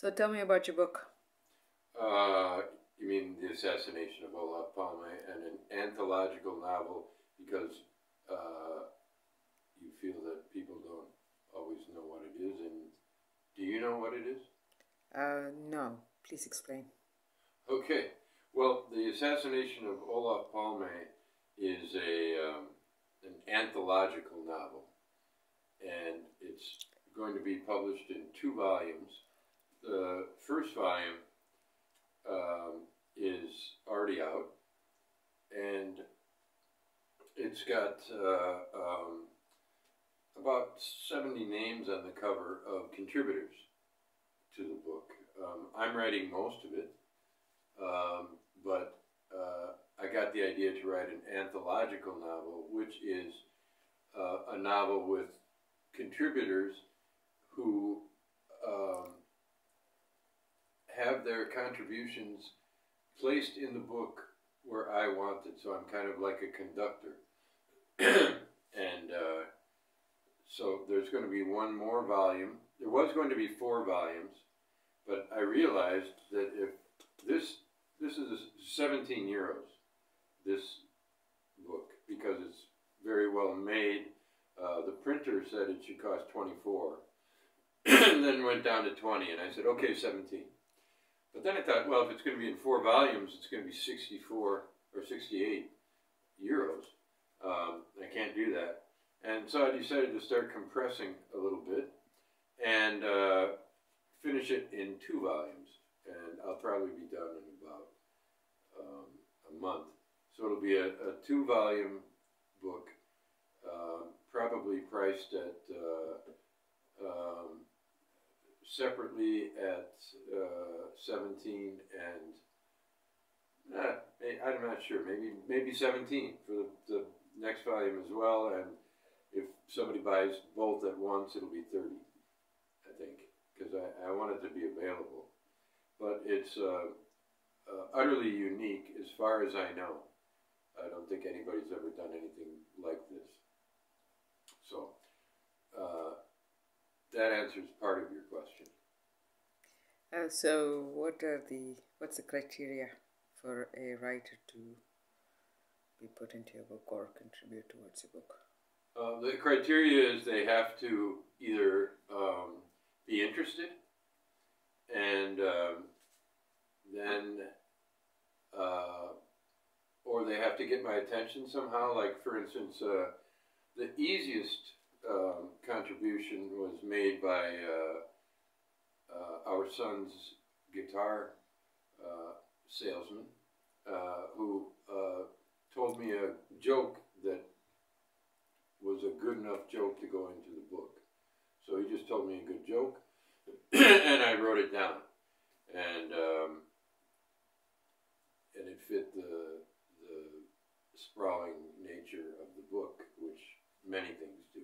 So tell me about your book. You mean The Assassination of Olof Palme, and an anthological novel because you feel that people don't always know what it is. And do you know what it is? No. Please explain. Okay. Well, The Assassination of Olof Palme is an anthological novel, and it's going to be published in 2 volumes. The first volume is already out, and it's got about 70 names on the cover of contributors to the book. I'm writing most of it, but I got the idea to write an anthological novel, which is a novel with contributors who have their contributions placed in the book where I want it. So I'm kind of like a conductor. And so there's going to be 1 more volume. There was going to be 4 volumes, but I realized that if this is 17 euros, this book, because it's very well made. The printer said it should cost 24, and then went down to 20, and I said, okay, 17. But then I thought, well, if it's going to be in 4 volumes, it's going to be 64 or 68 euros. I can't do that. And so I decided to start compressing a little bit and finish it in 2 volumes. And I'll probably be done in about a month. So it'll be a 2-volume book, probably priced at separately at 17 and I'm not sure, maybe 17 for the next volume as well. And if somebody buys both at once, it'll be 30, I think, because I want it to be available. But it's utterly unique as far as I know. I don't think anybody's ever done anything like this. So that answers part of your question. So what's the criteria for a writer to be put into your book or contribute towards your book? The criteria is they have to either be interested, and then or they have to get my attention somehow. Like, for instance, the easiest contribution was made by our son's guitar salesman, who told me a joke that was a good enough joke to go into the book. So he just told me a good joke, and I wrote it down, and it fit the sprawling nature of the book, which many things do.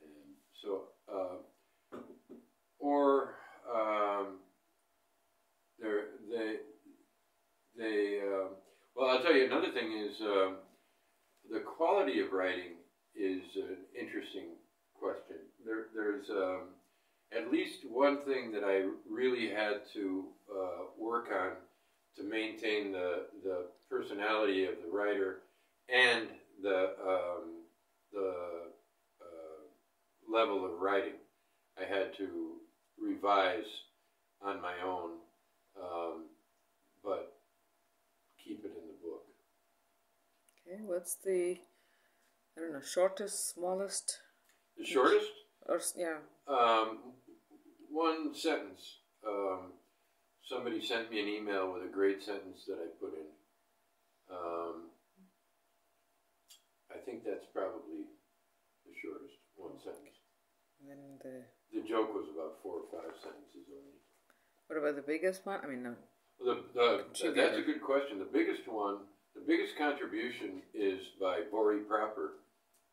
And so, well, I'll tell you another thing is the quality of writing is an interesting question. There's at least one thing that I really had to work on to maintain the personality of the writer and the level of writing. I had to revise on my own, but keep it in the book. Okay, what's the, I don't know, shortest, smallest? The shortest? Or, yeah. 1 sentence. Somebody sent me an email with a great sentence that I put in. I think that's probably the shortest, 1 sentence. And then the joke was about 4 or 5 sentences only. What about the biggest one? I mean, no. That's a good question. The biggest one, the biggest contribution is by Bori Proper.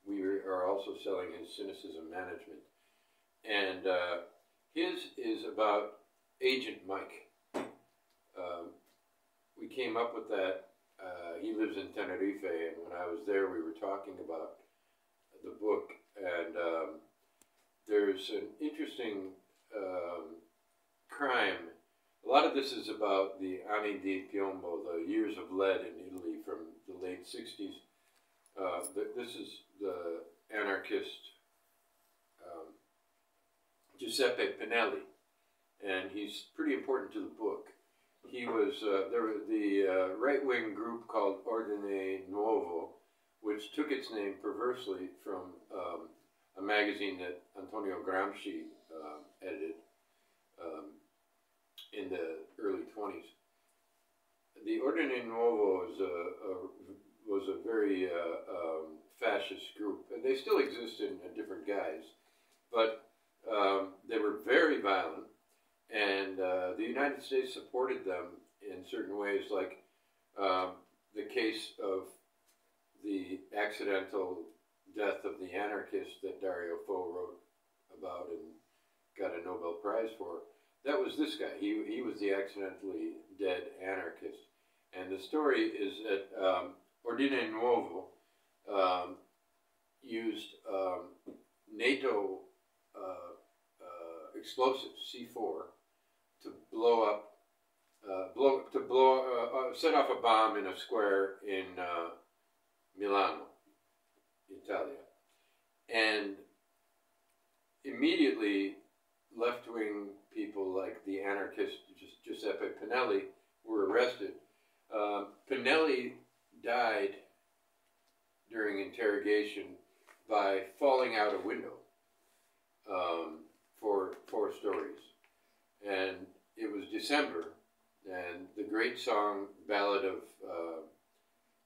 We are also selling his Cynicism Management. And his is about Agent Mike. We came up with that. He lives in Tenerife, and when I was there, we were talking about the book. And there's an interesting crime this is about the Anni di Piombo, the years of lead in Italy from the late 60s. This is the anarchist Giuseppe Pinelli, and he's pretty important to the book. He was the right-wing group called Ordine Nuovo, which took its name perversely from a magazine that Antonio Gramsci edited in the early 20s. The Ordine Nuovo was a very fascist group, and they still exist in a different guise, but they were very violent, and the United States supported them in certain ways, like the case of the accidental death of the anarchist that Dario Fo wrote about and got a Nobel Prize for. That was this guy. He was the accidentally dead anarchist. And the story is that Ordine Nuovo used NATO explosives, C4, to set off a bomb in a square in Milano, Italia. And immediately, left-wing people like the anarchist Giuseppe Pinelli were arrested. Pinelli died during interrogation by falling out a window for 4 stories. And it was December, and the great song, Ballad of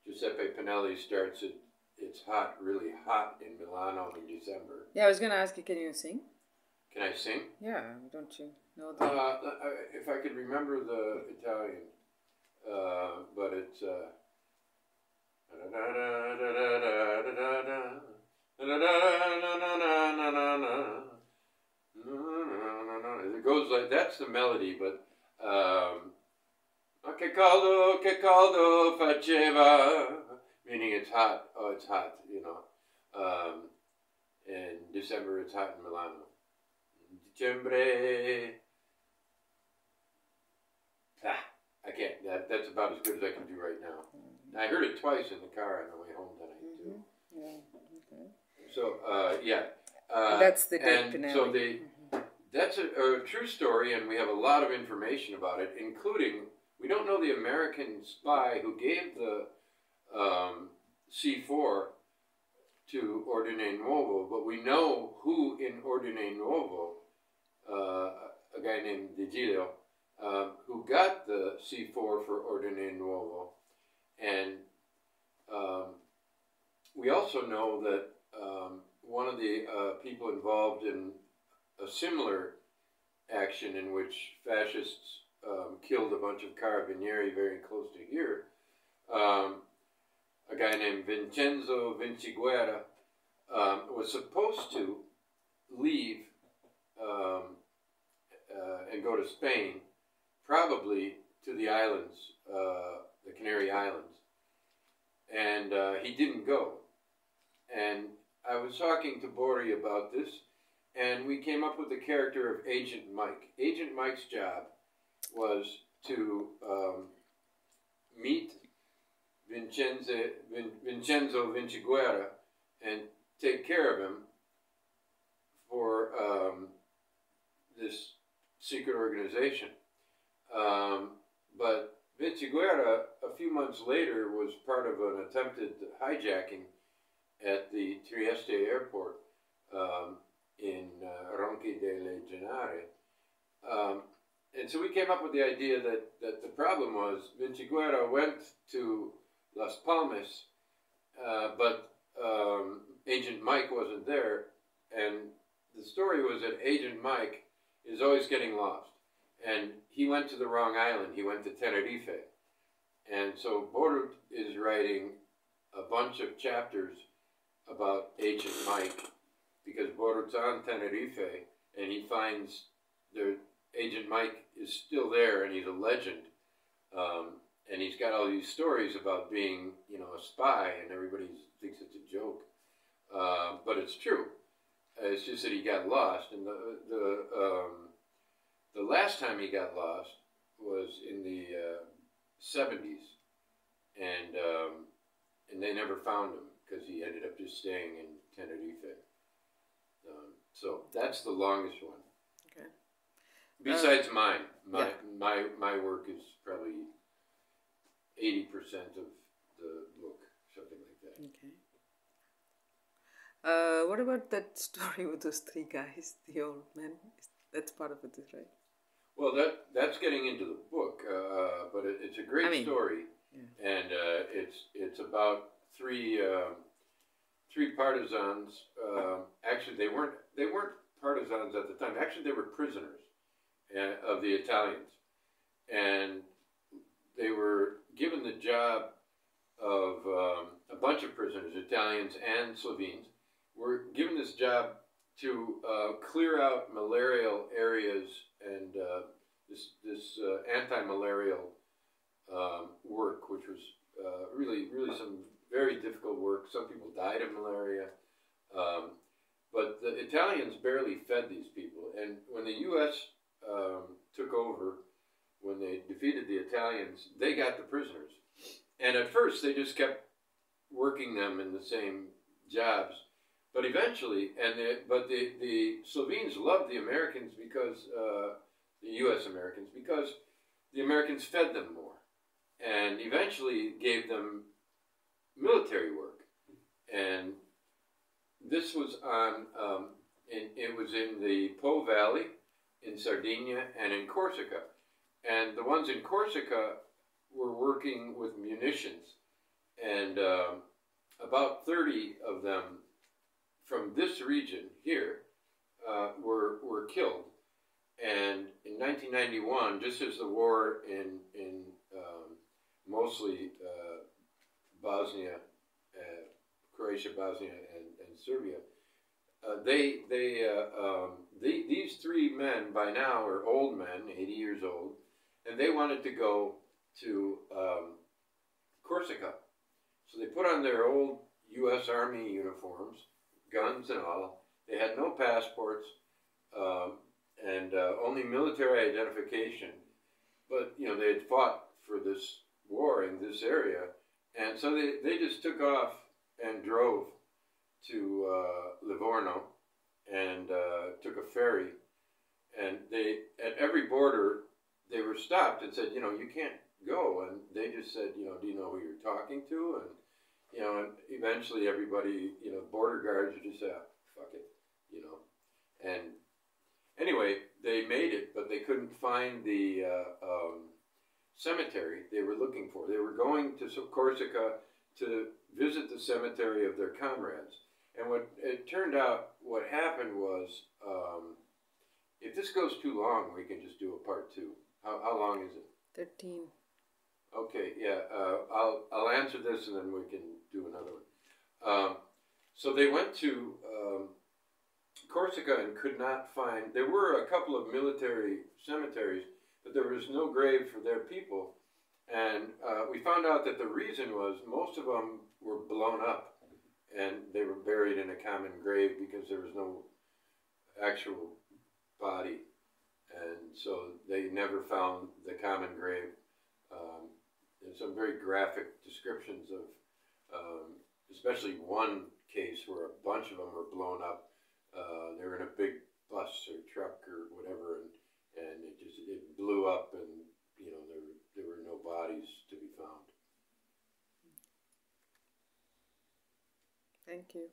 Giuseppe Pinelli starts at "It's hot, really hot in Milano in December." Yeah, I was going to ask you, can you sing? Can I sing? Yeah, don't you know that? If I could remember the Italian, but it's... It goes like, that's the melody, but che caldo faceva, meaning it's hot. Oh, it's hot, you know. In December, it's hot in Milano. Dicembre. I can't. That's about as good as I can do right now. I heard it twice in the car on the way home tonight too. Yeah. Okay. So yeah. That's the dead Pinelli. So that's a true story, and we have a lot of information about it, including we don't know the American spy who gave the C4 to Ordine Nuovo, but we know who in Ordine Nuovo, a guy named Di Giglio, who got the C4 for Ordine Nuovo. And we also know that one of the people involved in a similar action in which fascists killed a bunch of carabinieri very close to here, a guy named Vincenzo Vinciguerra, was supposed to leave and go to Spain, probably to the islands, the Canary Islands, and he didn't go. And I was talking to Bori about this, and we came up with the character of Agent Mike. Agent Mike's job was to meet Vincenzo Vinciguerra and take care of him for this secret organization. But Vinciguerra, a few months later, was part of an attempted hijacking at the Trieste airport in Ronchi delle Gennare. And so we came up with the idea that the problem was Vinciguerra went to Las Palmas, but Agent Mike wasn't there, and the story was that Agent Mike is always getting lost, and he went to the wrong island. He went to Tenerife, and so Borut is writing a bunch of chapters about Agent Mike, because Borut's on Tenerife, and he finds Agent Mike is still there, and he's a legend, and he's got all these stories about being, a spy, and everybody thinks it's a joke, but it's true. It's just that he got lost, and the last time he got lost was in the 70s, and they never found him because he ended up just staying in Tenerife. So that's the longest one. Okay. Besides mine, yeah. my work is probably 80% of the book, something like that. Okay. What about that story with those three guys, the old men? That's part of it, right? Well, that's getting into the book, but it's a great story, yeah. And it's about three partisans. Actually, they weren't partisans at the time. Actually, they were prisoners of the Italians, and they were given the job of a bunch of prisoners, Italians and Slovenes, were given this job to clear out malarial areas and this anti-malarial work, which was really some very difficult work. Some people died of malaria, but the Italians barely fed these people. And when the U.S. Took over, when they defeated the Italians, they got the prisoners. And at first, they just kept working them in the same jobs. But eventually, the Slovenes loved the Americans because, the U.S. Americans, because the Americans fed them more. And eventually gave them military work. And this was it was in the Po Valley, in Sardinia, and in Corsica. And the ones in Corsica were working with munitions. And about 30 of them from this region here were killed. And in 1991, just as the war in mostly Bosnia, Croatia, Bosnia, and Serbia, these three men by now are old men, 80 years old, and they wanted to go to Corsica. So they put on their old U.S. Army uniforms, guns and all. They had no passports and only military identification. But, you know, they had fought for this war in this area. And so they just took off and drove to Livorno and took a ferry. And they, at every border, they were stopped and said, you know, you can't go. And they just said, you know, do you know who you're talking to? And, you know, and eventually everybody, you know, border guards would just say, oh, fuck it, you know. And anyway, they made it, but they couldn't find the cemetery they were looking for. They were going to Corsica to visit the cemetery of their comrades. And what it turned out, what happened was, if this goes too long, we can just do a part two. How long is it? 13. Okay, yeah. I'll answer this and then we can do another one. So they went to Corsica and could not find. There were a couple of military cemeteries, but there was no grave for their people. And we found out that the reason was most of them were blown up and they were buried in a common grave because there was no actual body. And so they never found the common grave. There's some very graphic descriptions of, especially one case where a bunch of them were blown up. They were in a big bus or truck or whatever, and it blew up, and you know there were no bodies to be found. Thank you.